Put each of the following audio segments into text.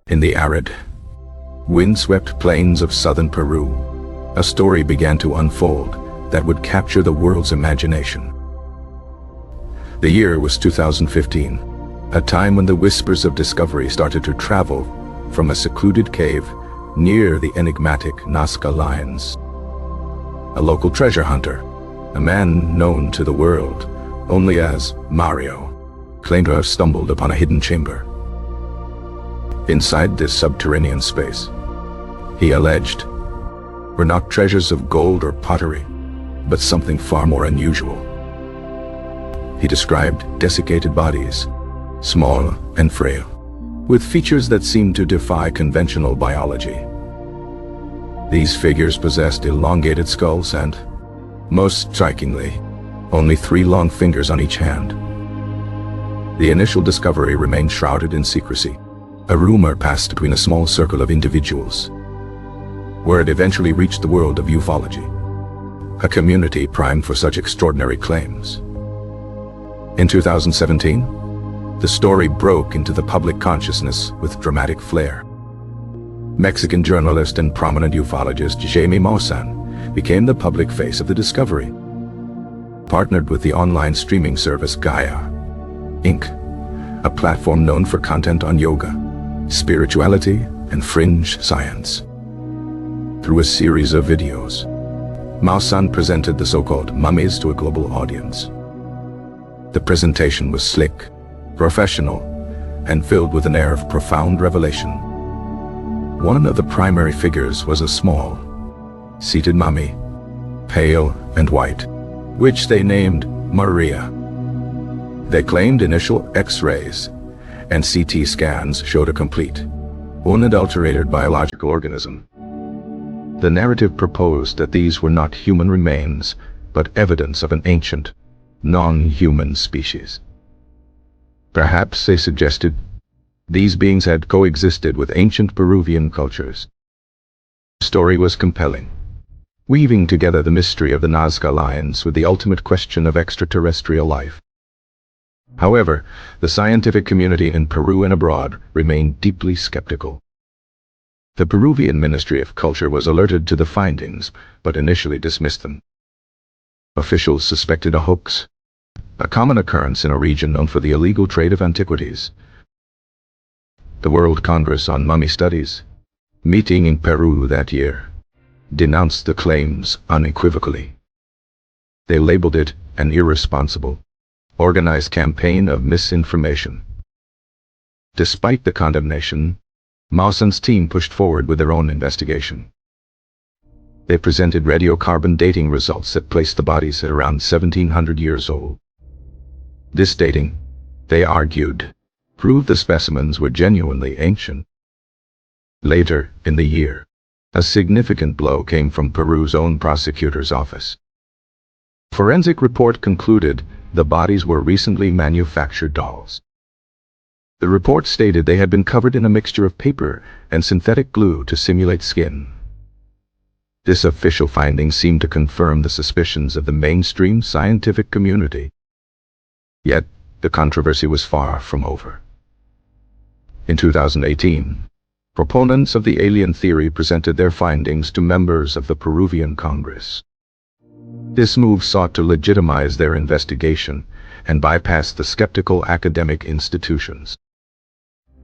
In the arid, windswept plains of southern Peru, a story began to unfold that would capture the world's imagination. The year was 2015, a time when the whispers of discovery started to travel from a secluded cave near the enigmatic Nazca Lions. A local treasure hunter, a man known to the world only as Mario, claimed to have stumbled upon a hidden chamber. Inside this subterranean space, he alleged, were not treasures of gold or pottery, but something far more unusual. He described desiccated bodies, small and frail, with features that seemed to defy conventional biology. These figures possessed elongated skulls and, most strikingly, only 3 long fingers on each hand. The initial discovery remained shrouded in secrecy. A rumor passed between a small circle of individuals. Word eventually reached the world of ufology, a community primed for such extraordinary claims. In 2017, the story broke into the public consciousness with dramatic flair. Mexican journalist and prominent ufologist Jaime Maussan became the public face of the discovery. Partnered with the online streaming service Gaia, Inc., a platform known for content on yoga, spirituality, and fringe science. Through a series of videos, Maussan presented the so-called mummies to a global audience. The presentation was slick, professional, and filled with an air of profound revelation. One of the primary figures was a small, seated mummy, pale and white, which they named Maria. They claimed initial X-rays and CT scans showed a complete, unadulterated biological organism. The narrative proposed that these were not human remains, but evidence of an ancient, non-human species. Perhaps, they suggested, these beings had coexisted with ancient Peruvian cultures. The story was compelling, weaving together the mystery of the Nazca Lions with the ultimate question of extraterrestrial life. However, the scientific community in Peru and abroad remained deeply skeptical. The Peruvian Ministry of Culture was alerted to the findings, but initially dismissed them. Officials suspected a hoax, a common occurrence in a region known for the illegal trade of antiquities. The World Congress on Mummy Studies, meeting in Peru that year, denounced the claims unequivocally. They labeled it an irresponsible, organized campaign of misinformation. Despite the condemnation, Maussan's team pushed forward with their own investigation. They presented radiocarbon dating results that placed the bodies at around 1700 years old. This dating, they argued, proved the specimens were genuinely ancient. Later in the year, a significant blow came from Peru's own prosecutor's office. Forensic report concluded the bodies were recently manufactured dolls. The report stated they had been covered in a mixture of paper and synthetic glue to simulate skin. This official finding seemed to confirm the suspicions of the mainstream scientific community. Yet, the controversy was far from over. In 2018, proponents of the alien theory presented their findings to members of the Peruvian Congress. This move sought to legitimize their investigation and bypass the skeptical academic institutions.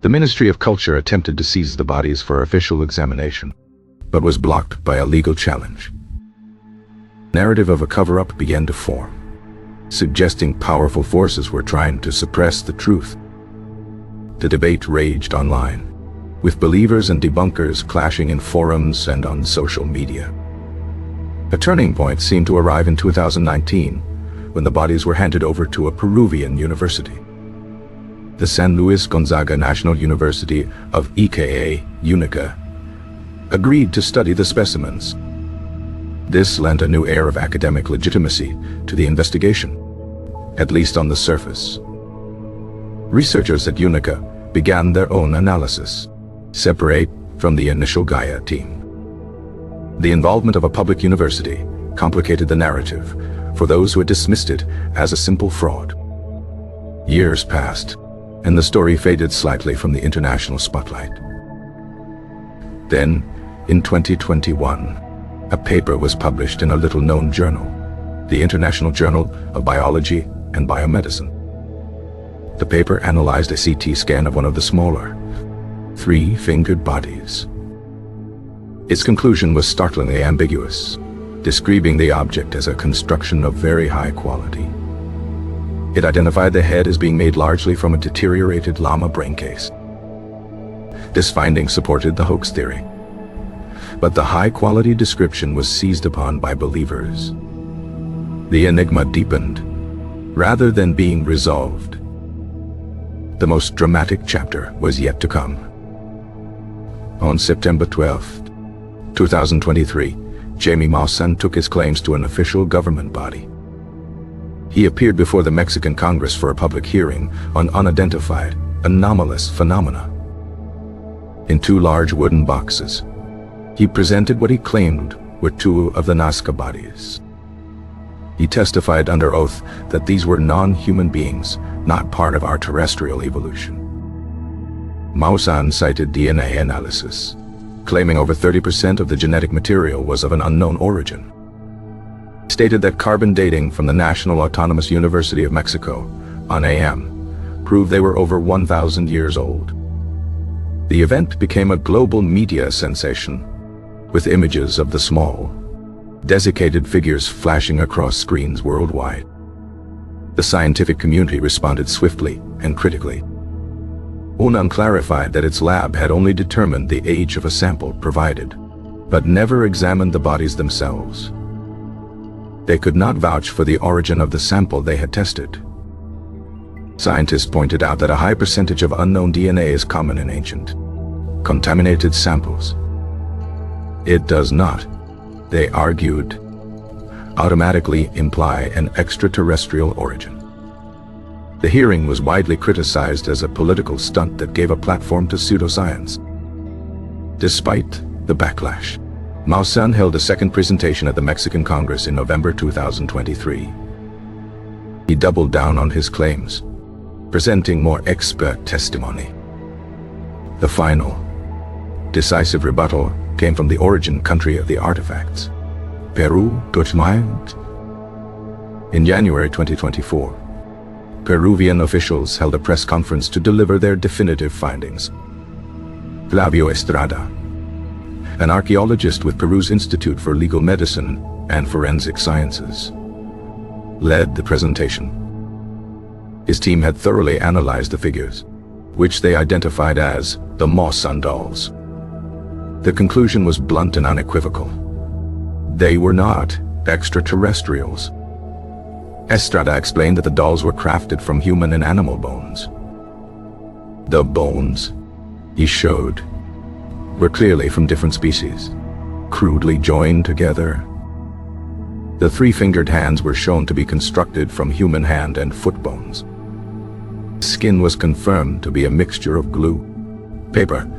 The Ministry of Culture attempted to seize the bodies for official examination, but was blocked by a legal challenge. Narrative of a cover-up began to form, suggesting powerful forces were trying to suppress the truth. The debate raged online, with believers and debunkers clashing in forums and on social media. A turning point seemed to arrive in 2019, when the bodies were handed over to a Peruvian university. The San Luis Gonzaga National University of EKA, UNICA, agreed to study the specimens. This lent a new air of academic legitimacy to the investigation, at least on the surface. Researchers at UNICA began their own analysis, separate from the initial Gaia team. The involvement of a public university complicated the narrative for those who had dismissed it as a simple fraud. Years passed, and the story faded slightly from the international spotlight. Then, in 2021, a paper was published in a little-known journal, the International Journal of Biology and Biomedicine. The paper analyzed a CT scan of one of the smaller, three-fingered bodies. Its conclusion was startlingly ambiguous, describing the object as a construction of very high quality. It identified the head as being made largely from a deteriorated llama brain case. This finding supported the hoax theory. But the high-quality description was seized upon by believers. The enigma deepened, rather than being resolved. The most dramatic chapter was yet to come. On September 12, 2023, Jaime Maussan took his claims to an official government body. He appeared before the Mexican Congress for a public hearing on unidentified, anomalous phenomena. In two large wooden boxes, he presented what he claimed were two of the Nazca bodies. He testified under oath that these were non-human beings, not part of our terrestrial evolution. Maussan cited DNA analysis, claiming over 30% of the genetic material was of an unknown origin. He stated that carbon dating from the National Autonomous University of Mexico, UNAM, proved they were over 1,000 years old. The event became a global media sensation, with images of the small, desiccated figures flashing across screens worldwide. The scientific community responded swiftly and critically. UNAM clarified that its lab had only determined the age of a sample provided, but never examined the bodies themselves. They could not vouch for the origin of the sample they had tested. Scientists pointed out that a high percentage of unknown DNA is common in ancient, contaminated samples. It does not, they argued, automatically imply an extraterrestrial origin. The hearing was widely criticized as a political stunt that gave a platform to pseudoscience. Despite the backlash, Maussan held a second presentation at the Mexican Congress in November 2023. He doubled down on his claims, presenting more expert testimony. The final, decisive rebuttal came from the origin country of the artifacts, Peru. In January 2024, Peruvian officials held a press conference to deliver their definitive findings. Flavio Estrada, an archaeologist with Peru's Institute for Legal Medicine and Forensic Sciences, led the presentation. His team had thoroughly analyzed the figures, which they identified as the Maussan dolls. The conclusion was blunt and unequivocal. They were not extraterrestrials. Estrada explained that the dolls were crafted from human and animal bones. The bones, he showed, were clearly from different species, crudely joined together. The three-fingered hands were shown to be constructed from human hand and foot bones. Skin was confirmed to be a mixture of glue, paper,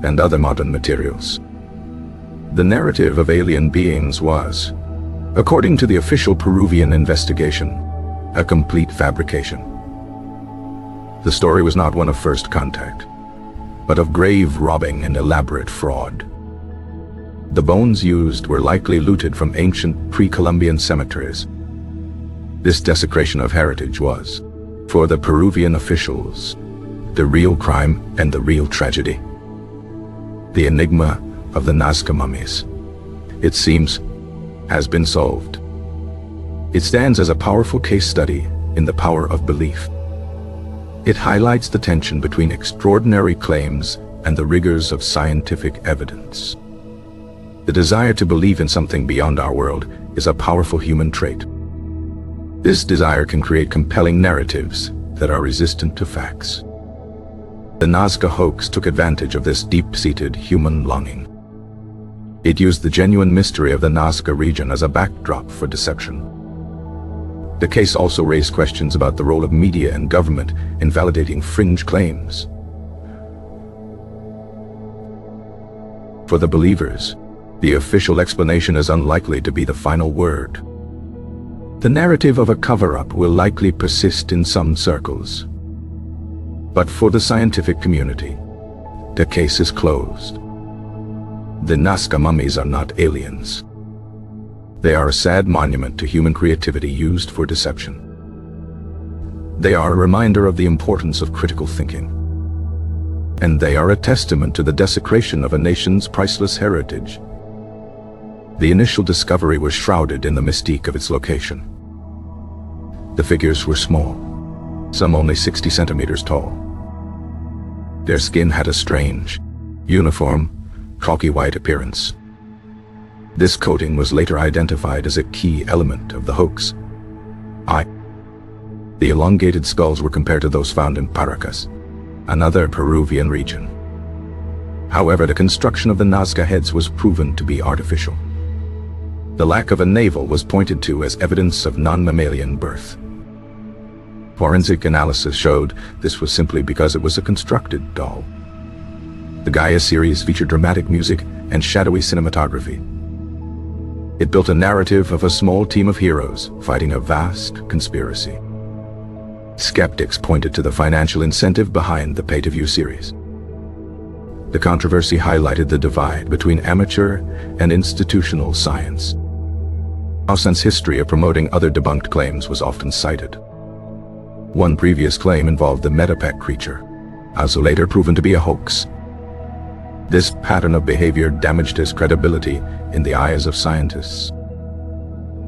and other modern materials. The narrative of alien beings was, according to the official Peruvian investigation, a complete fabrication. The story was not one of first contact, but of grave robbing and elaborate fraud. The bones used were likely looted from ancient pre-Columbian cemeteries. This desecration of heritage was, for the Peruvian officials, the real crime and the real tragedy. The enigma of the Nazca Mummies, it seems, has been solved. It stands as a powerful case study in the power of belief. It highlights the tension between extraordinary claims and the rigors of scientific evidence. The desire to believe in something beyond our world is a powerful human trait. This desire can create compelling narratives that are resistant to facts. The Nazca hoax took advantage of this deep-seated human longing. It used the genuine mystery of the Nazca region as a backdrop for deception. The case also raised questions about the role of media and government in validating fringe claims. For the believers, the official explanation is unlikely to be the final word. The narrative of a cover-up will likely persist in some circles, But for the scientific community, the case is closed. The Nazca Mummies are not aliens. They are a sad monument to human creativity used for deception. They are a reminder of the importance of critical thinking. And they are a testament to the desecration of a nation's priceless heritage. The initial discovery was shrouded in the mystique of its location. The figures were small, some only 60 centimeters tall. Their skin had a strange, uniform, chalky white appearance. This coating was later identified as a key element of the hoax. The elongated skulls were compared to those found in Paracas, another Peruvian region. However, the construction of the Nazca heads was proven to be artificial. The lack of a navel was pointed to as evidence of non-mammalian birth. Forensic analysis showed this was simply because it was a constructed doll. The Gaia series featured dramatic music and shadowy cinematography. It built a narrative of a small team of heroes fighting a vast conspiracy. Skeptics pointed to the financial incentive behind the pay-to-view series. The controversy highlighted the divide between amateur and institutional science. Hoax's history of promoting other debunked claims was often cited. One previous claim involved the Metapec creature, also later proven to be a hoax. This pattern of behavior damaged his credibility in the eyes of scientists.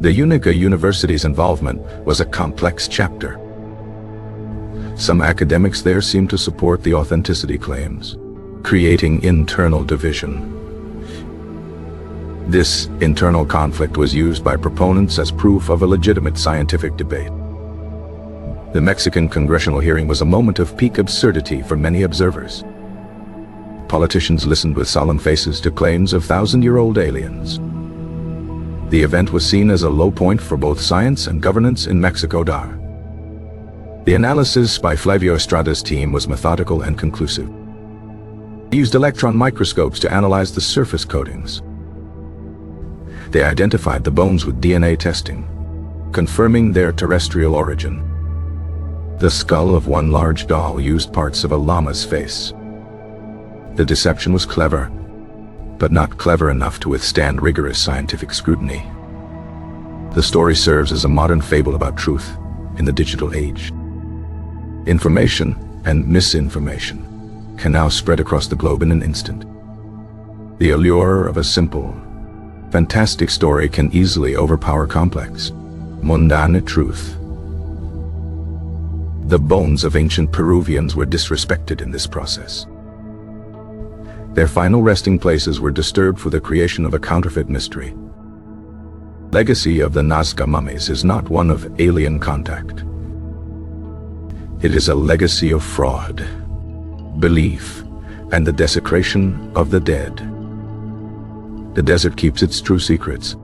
The Unica University's involvement was a complex chapter. Some academics there seemed to support the authenticity claims, creating internal division. This internal conflict was used by proponents as proof of a legitimate scientific debate. The Mexican congressional hearing was a moment of peak absurdity for many observers. Politicians listened with solemn faces to claims of thousand-year-old aliens. The event was seen as a low point for both science and governance in Mexico. The analysis by Flavio Estrada's team was methodical and conclusive. They used electron microscopes to analyze the surface coatings. They identified the bones with DNA testing, confirming their terrestrial origin. The skull of one large doll used parts of a llama's face. The deception was clever, but not clever enough to withstand rigorous scientific scrutiny. The story serves as a modern fable about truth in the digital age. Information and misinformation can now spread across the globe in an instant. The allure of a simple, fantastic story can easily overpower complex, mundane truth. The bones of ancient Peruvians were disrespected in this process. Their final resting places were disturbed for the creation of a counterfeit mystery. Legacy of the Nazca Mummies is not one of alien contact. It is a legacy of fraud, belief, and the desecration of the dead. The desert keeps its true secrets,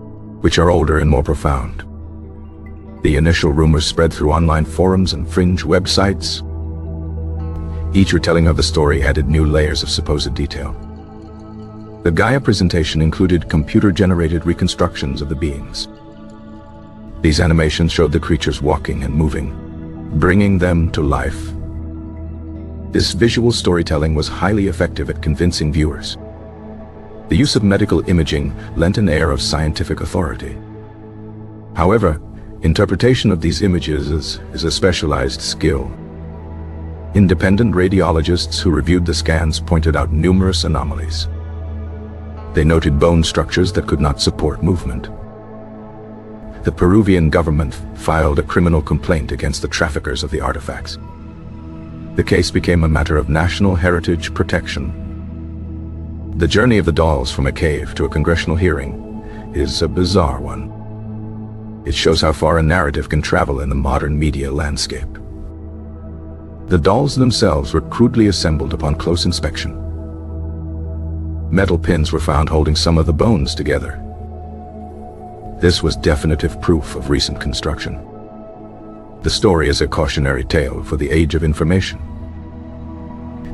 which are older and more profound. The initial rumors spread through online forums and fringe websites. Each retelling of the story added new layers of supposed detail. The Gaia presentation included computer-generated reconstructions of the beings. These animations showed the creatures walking and moving, bringing them to life. This visual storytelling was highly effective at convincing viewers. The use of medical imaging lent an air of scientific authority. However, interpretation of these images is a specialized skill. Independent radiologists who reviewed the scans pointed out numerous anomalies. They noted bone structures that could not support movement. The Peruvian government filed a criminal complaint against the traffickers of the artifacts. The case became a matter of national heritage protection. The journey of the dolls from a cave to a congressional hearing is a bizarre one. It shows how far a narrative can travel in the modern media landscape. The dolls themselves were crudely assembled upon close inspection. Metal pins were found holding some of the bones together. This was definitive proof of recent construction. The story is a cautionary tale for the age of information.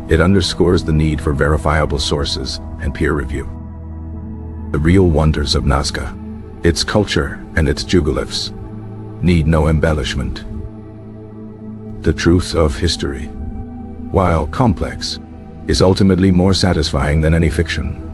It underscores the need for verifiable sources and peer review. The real wonders of Nazca, its culture and its jugoliths, need no embellishment. The truth of history while complex, is ultimately more satisfying than any fiction.